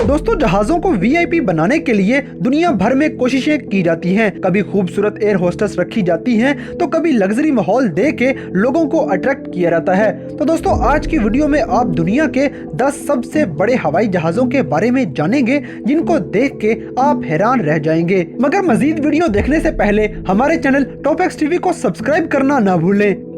दोस्तों जहाजों को वीआईपी बनाने के लिए दुनिया भर में कोशिशें की जाती हैं। कभी खूबसूरत एयर होस्टेस रखी जाती हैं, तो कभी लग्जरी माहौल दे के लोगों को अट्रैक्ट किया जाता है। तो दोस्तों आज की वीडियो में आप दुनिया के 10 सबसे बड़े हवाई जहाजों के बारे में जानेंगे, जिनको देख के आप हैरान रह जाएंगे। मगर मजीद वीडियो देखने से पहले हमारे चैनल टॉप एक्स टीवी को सब्सक्राइब करना ना भूलें।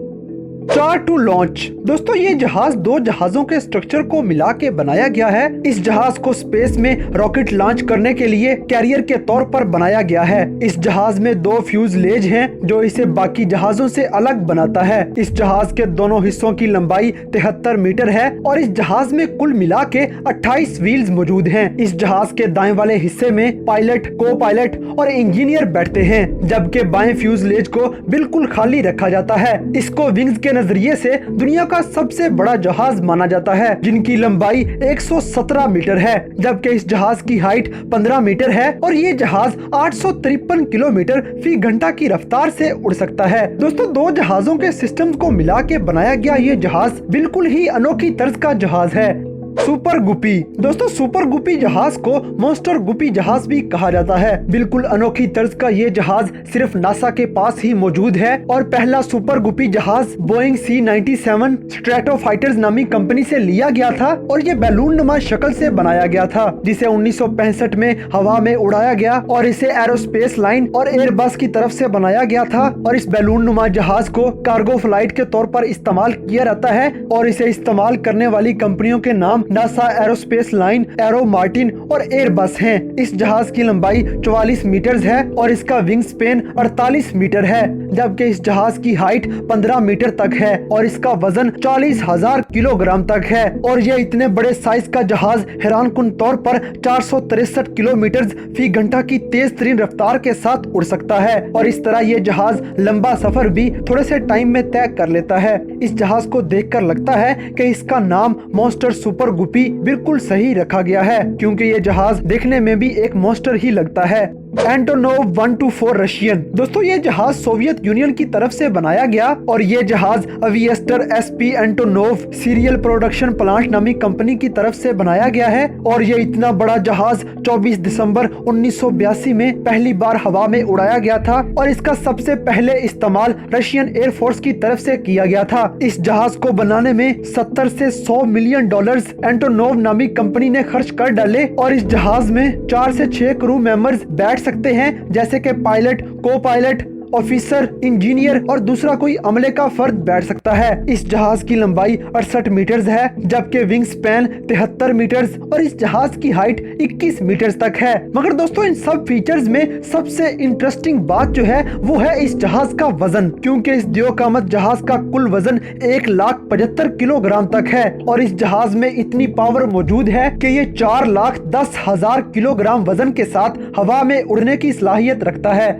Star to launch. दोस्तों ये जहाज दो जहाजों के स्ट्रक्चर को मिला के बनाया गया है। इस जहाज को स्पेस में रॉकेट लॉन्च करने के लिए कैरियर के तौर पर बनाया गया है। इस जहाज में 2 फ्यूजलेज हैं, जो इसे बाकी जहाजों से अलग बनाता है। इस जहाज के दोनों हिस्सों की लंबाई 73 मीटर है और इस जहाज में कुल मिला के 28 व्हील्स मौजूद हैं। इस जहाज के दाएं वाले हिस्से में पायलट, को पायलट और इंजीनियर बैठते हैं, जबकि बाएं फ्यूजलेज को बिल्कुल खाली रखा जाता है। इसको विंग्स के नजरिए से दुनिया का सबसे बड़ा जहाज माना जाता है, जिनकी लंबाई 117 मीटर है, जबकि इस जहाज की हाइट 15 मीटर है और ये जहाज 853 किलोमीटर फी घंटा की रफ्तार से उड़ सकता है। दोस्तों 2 जहाजों के सिस्टम को मिला के बनाया गया ये जहाज बिल्कुल ही अनोखी तर्ज का जहाज है। सुपर गुपी। दोस्तों सुपर गुपी जहाज को मॉन्स्टर गुपी जहाज भी कहा जाता है। बिल्कुल अनोखी तर्ज का ये जहाज सिर्फ नासा के पास ही मौजूद है और पहला सुपर गुपी जहाज बोइंग C-97 स्ट्रेटोफाइटर्स नामी कंपनी से लिया गया था और ये बैलून नुमा शक्ल से बनाया गया था, जिसे 1965 में हवा में उड़ाया गया और इसे एरोस्पेस लाइन और एयरबस की तरफ से बनाया गया था। और इस बैलून नुमा जहाज को कार्गो फ्लाइट के तौर पर इस्तेमाल किया जाता है और इसे इस्तेमाल करने वाली कंपनियों के नाम NASA aerospace line, arrow Martin और एयरबस हैं। इस जहाज की लंबाई 44 मीटर है और इसका विंग स्पेन 48 मीटर है, जबकि इस जहाज की हाइट 15 मीटर तक है और इसका वजन 40,000 किलोग्राम तक है। और ये इतने बड़े साइज का जहाज हैरानकुन तौर पर 463 किलोमीटर फी घंटा की तेज तरीन रफ्तार के साथ उड़ सकता है और इस तरह ये जहाज लंबा सफर भी थोड़े से टाइम में तय कर लेता है। इस जहाज को देखकर लगता है कि इसका नाम मॉन्स्टर सुपर गुपी बिल्कुल सही रखा गया है, क्योंकि ये जहाज देखने में भी एक मॉन्स्टर ही लगता है। Antonov 124 Russian. दोस्तों ये जहाज सोवियत यूनियन की तरफ से बनाया गया और ये जहाज अविएस्टर SP Antonov serial production plant नामी कंपनी की तरफ से बनाया गया है। और ये इतना बड़ा जहाज 24 दिसंबर 1982 में पहली बार हवा में उड़ाया गया था और इसका सबसे पहले इस्तेमाल रशियन एयरफोर्स की तरफ से किया गया था। इस जहाज को बनाने में 70 से 100 मिलियन डॉलर्स एंटोनोव नामी कंपनी ने खर्च कर डाले और इस जहाज में 4 से 6 क्रू मेंबर्स बैठ सकते हैं, जैसे कि पायलट, को पायलट, ऑफिसर, इंजीनियर और दूसरा कोई अमले का फर्द बैठ सकता है। इस जहाज की लंबाई 68 मीटर है, जबकि विंग स्पैन 73 मीटर और इस जहाज की हाइट 21 मीटर तक है। मगर दोस्तों इन सब फीचर्स में सबसे इंटरेस्टिंग बात जो है वो है इस जहाज का वजन, क्योंकि इस दियोकामत जहाज का कुल वजन 1,75,000 किलोग्राम तक है और इस जहाज में इतनी पावर मौजूद है कि ये 4,10,000 किलोग्राम वजन के साथ हवा में उड़ने की सलाहियत रखता है।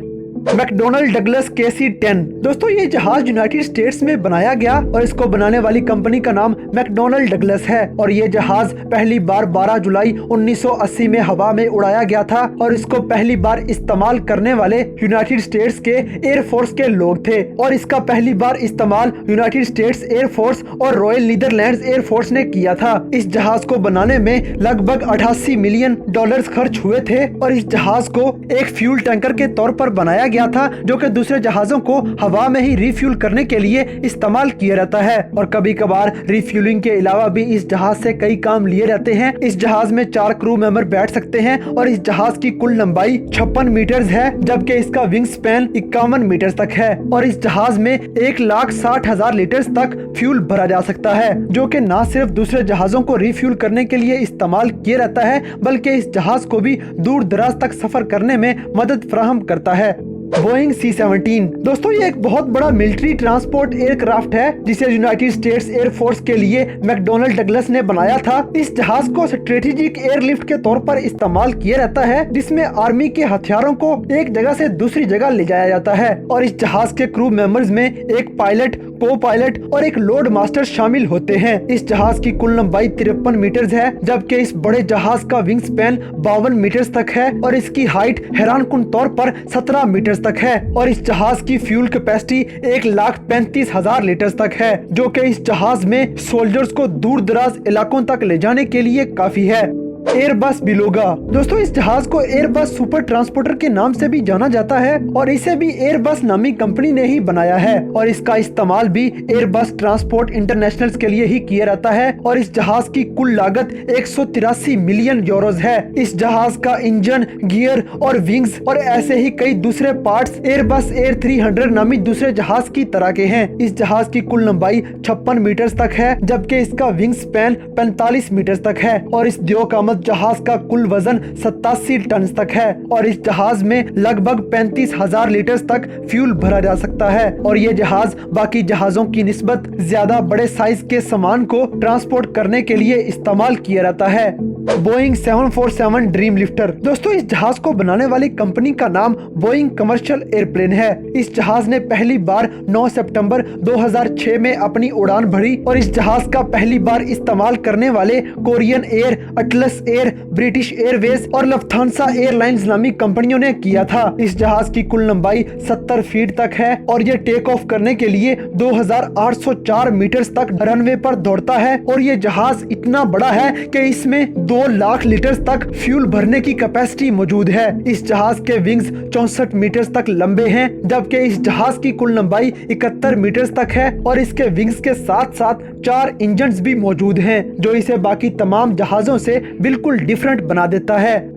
McDonald Douglas KC-10। दोस्तों ये जहाज यूनाइटेड स्टेट्स में बनाया गया और इसको बनाने वाली कंपनी का नाम मैकडोनल्ड डगलस है और ये जहाज पहली बार 12 जुलाई 1980 में हवा में उड़ाया गया था और इसको पहली बार इस्तेमाल करने वाले यूनाइटेड स्टेट्स के एयरफोर्स के लोग थे और इसका पहली बार इस्तेमाल यूनाइटेड स्टेट्स एयरफोर्स और रॉयल नीदरलैंड्स एयरफोर्स ने किया था। इस जहाज को बनाने में लगभग 88 मिलियन डॉलर्स खर्च हुए थे और इस जहाज को एक फ्यूल टैंकर के तौर पर बनाया गया था, जो कि दूसरे जहाजों को हवा में ही रिफ्यूल करने के लिए इस्तेमाल किया जाता है। और कभी कभार रिफ्यूलिंग के अलावा भी इस जहाज से कई काम लिए जाते हैं। इस जहाज में 4 क्रू मेंबर बैठ सकते हैं और इस जहाज की कुल लंबाई 56 मीटर है, जबकि इसका विंग स्पैन 51 मीटर तक है और इस जहाज में 1,60,000 लीटर तक फ्यूल भरा जा सकता है, जो कि न सिर्फ दूसरे जहाजों को रिफ्यूल करने के लिए इस्तेमाल किया जाता है, बल्कि इस जहाज को भी दूर दराज तक सफर करने में मदद फराहम करता है। Boeing C-17। दोस्तों ये एक बहुत बड़ा मिलिट्री ट्रांसपोर्ट एयरक्राफ्ट है, जिसे यूनाइटेड स्टेट्स एयरफोर्स के लिए मैकडोनल्ड डगलस ने बनाया था। इस जहाज को स्ट्रेटेजिक एयरलिफ्ट के तौर पर इस्तेमाल किया जाता है, जिसमें आर्मी के हथियारों को एक जगह से दूसरी जगह ले जाया जाता है और इस जहाज के क्रू मेंबर्स में एक पायलट, को पायलट और एक लोड मास्टर शामिल होते हैं। इस जहाज की कुल लंबाई 53 मीटर है, जबकि इस बड़े जहाज का विंग स्पैन 52 मीटर तक है और इसकी हाइट हैरानकुन तौर पर 17 मीटर तक है और इस जहाज की फ्यूल कैपेसिटी 1,35,000 लीटर तक है, जो कि इस जहाज में सोल्जर्स को दूर दराज इलाकों तक ले जाने के लिए काफी है। एयरबस बिलोगा। दोस्तों इस जहाज को एयरबस सुपर ट्रांसपोर्टर के नाम से भी जाना जाता है और इसे भी एयरबस नामी कंपनी ने ही बनाया है और इसका इस्तेमाल भी एयरबस ट्रांसपोर्ट इंटरनेशनल के लिए ही किया जाता है और इस जहाज की कुल लागत 183 मिलियन यूरोज है। इस जहाज का इंजन, गियर और विंग्स और ऐसे ही कई दूसरे पार्ट्स एयरबस एयर 300 नामी दूसरे जहाज की तरह के हैं। इस जहाज की कुल लंबाई 56 मीटर तक है जबकि इसका विंग स्पैन 45 मीटर तक है और इस द्योकामत जहाज का कुल वजन 87 टन तक है और इस जहाज में लगभग 35,000 लीटर तक फ्यूल भरा जा सकता है और ये जहाज बाकी जहाजों की निस्बत ज्यादा बड़े साइज के सामान को ट्रांसपोर्ट करने के लिए इस्तेमाल किया जाता है। Boeing 747 dream lifter. दोस्तों इस जहाज को बनाने वाली कंपनी का नाम बोइंग कमर्शियल एयरप्लेन है। इस जहाज ने पहली बार 9 सितंबर 2006 में अपनी उड़ान भरी और इस जहाज का पहली बार इस्तेमाल करने वाले Korean air, atlas air, British Airways और लफ्थांसा एयरलाइंस नामी कंपनियों ने किया था। इस जहाज की कुल लंबाई 70 फीट तक है और ये टेक ऑफ करने के लिए 2804 मीटर तक रनवे पर दौड़ता है और ये जहाज इतना बड़ा है कि इसमें 2 लाख लीटर तक फ्यूल भरने की कैपेसिटी मौजूद है। इस जहाज के विंग्स 64 मीटर तक लंबे हैं जबकि इस जहाज की कुल लंबाई 71 मीटर तक है और इसके विंग्स के साथ साथ 4 इंजन्स भी मौजूद हैं जो इसे बाकी तमाम जहाजों से बिल्कुल डिफरेंट बना देता है।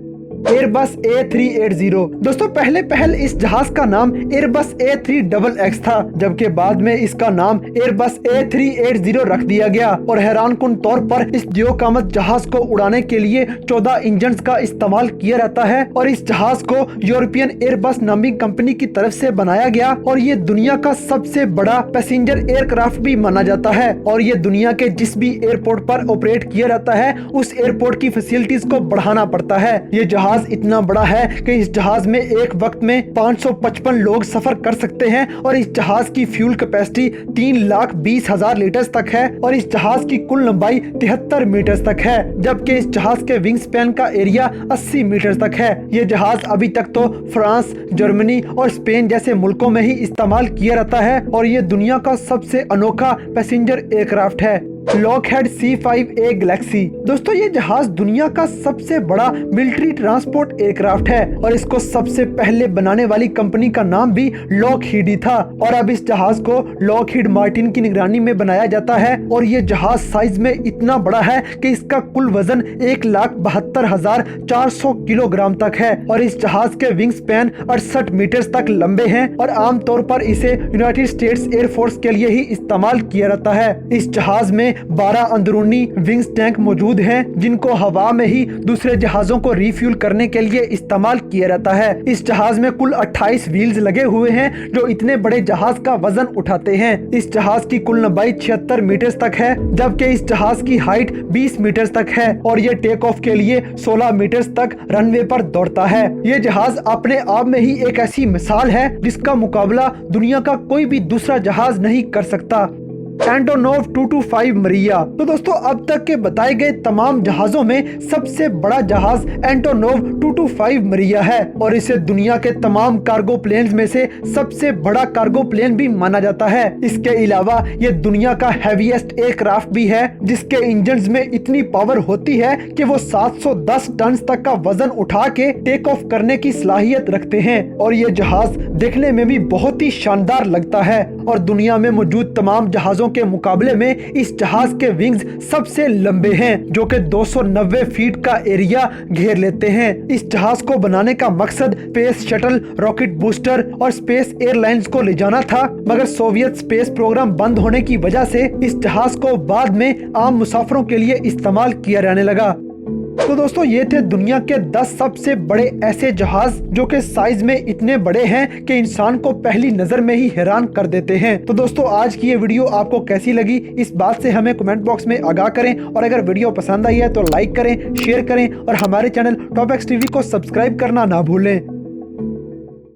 Airbus A380। दोस्तों पहले इस जहाज का नाम एयरबस A3XX था जबकि बाद में इसका नाम एयरबस A380 रख दिया गया और हैरानकुन तौर पर इस द्योकामत जहाज को उड़ाने के लिए 14 इंजन का इस्तेमाल किया जाता है और इस जहाज को यूरोपियन एयरबस नामी कंपनी की तरफ से बनाया गया और ये दुनिया का सबसे बड़ा पैसेंजर एयरक्राफ्ट भी माना जाता है और ये दुनिया के जिस भी एयरपोर्ट पर ऑपरेट किया जाता है उस एयरपोर्ट की फैसिलिटीज को बढ़ाना पड़ता है। ये जहाज इतना बड़ा है कि इस जहाज में एक वक्त में 555 लोग सफर कर सकते हैं और इस जहाज की फ्यूल कैपेसिटी 3,20,000 लीटर तक है और इस जहाज की कुल लंबाई 73 मीटर तक है जबकि इस जहाज के विंग स्पैन का एरिया 80 मीटर तक है। ये जहाज अभी तक तो फ्रांस, जर्मनी और स्पेन जैसे मुल्कों में ही इस्तेमाल किया जाता है और ये दुनिया का सबसे अनोखा पैसेंजर एयरक्राफ्ट है। Lockheed C5A Galaxy. दोस्तों ये जहाज दुनिया का सबसे बड़ा मिलिट्री ट्रांसपोर्ट एयरक्राफ्ट है और इसको सबसे पहले बनाने वाली कंपनी का नाम भी लॉकहीड ही था और अब इस जहाज को लॉकहीड मार्टिन की निगरानी में बनाया जाता है और ये जहाज साइज में इतना बड़ा है कि इसका कुल वजन 1,72,400 किलोग्राम तक है और इस जहाज के विंग स्पैन 68 मीटर तक लंबे हैं और आमतौर पर इसे यूनाइटेड स्टेट्स एयरफोर्स के लिए ही इस्तेमाल किया जाता है। इस जहाज में 12 अंदरूनी विंग्स टैंक मौजूद हैं जिनको हवा में ही दूसरे जहाजों को रिफ्यूल करने के लिए इस्तेमाल किया जाता है। इस जहाज में कुल 28 व्हील्स लगे हुए हैं जो इतने बड़े जहाज का वजन उठाते हैं। इस जहाज की कुल लंबाई 76 मीटर तक है जबकि इस जहाज की हाइट 20 मीटर तक है और ये टेक ऑफ के लिए 16 मीटर तक रनवे पर दौड़ता है। ये जहाज अपने आप में ही एक ऐसी मिसाल है जिसका मुकाबला दुनिया का कोई भी दूसरा जहाज नहीं कर सकता। एंटोनोव 225 मरिया। तो दोस्तों अब तक के बताए गए तमाम जहाजों में सबसे बड़ा जहाज एंटोनोव 225 मरिया है और इसे दुनिया के तमाम कार्गो प्लेन्स में से सबसे बड़ा कार्गो प्लेन भी माना जाता है। इसके अलावा ये दुनिया का हैवीएस्ट एयरक्राफ्ट भी है जिसके इंजन में इतनी पावर होती है कि वो 710 टन तक का वजन उठा के टेक ऑफ करने की सलाहियत रखते हैं और ये जहाज देखने में भी बहुत ही शानदार लगता है और दुनिया में मौजूद तमाम जहाजों के मुकाबले में इस जहाज के विंग्स सबसे लंबे हैं जो कि 290 फीट का एरिया घेर लेते हैं। इस जहाज को बनाने का मकसद स्पेस शटल, रॉकेट बूस्टर और स्पेस एयरलाइंस को ले जाना था मगर सोवियत स्पेस प्रोग्राम बंद होने की वजह से इस जहाज को बाद में आम मुसाफिरों के लिए इस्तेमाल किया जाने लगा। तो दोस्तों ये थे दुनिया के 10 सबसे बड़े ऐसे जहाज जो कि साइज में इतने बड़े हैं कि इंसान को पहली नजर में ही हैरान कर देते हैं। तो दोस्तों आज की ये वीडियो आपको कैसी लगी इस बात से हमें कमेंट बॉक्स में आगाह करें और अगर वीडियो पसंद आई है तो लाइक करें, शेयर करें और हमारे चैनल टॉप एक्स टीवी को सब्सक्राइब करना ना भूलें।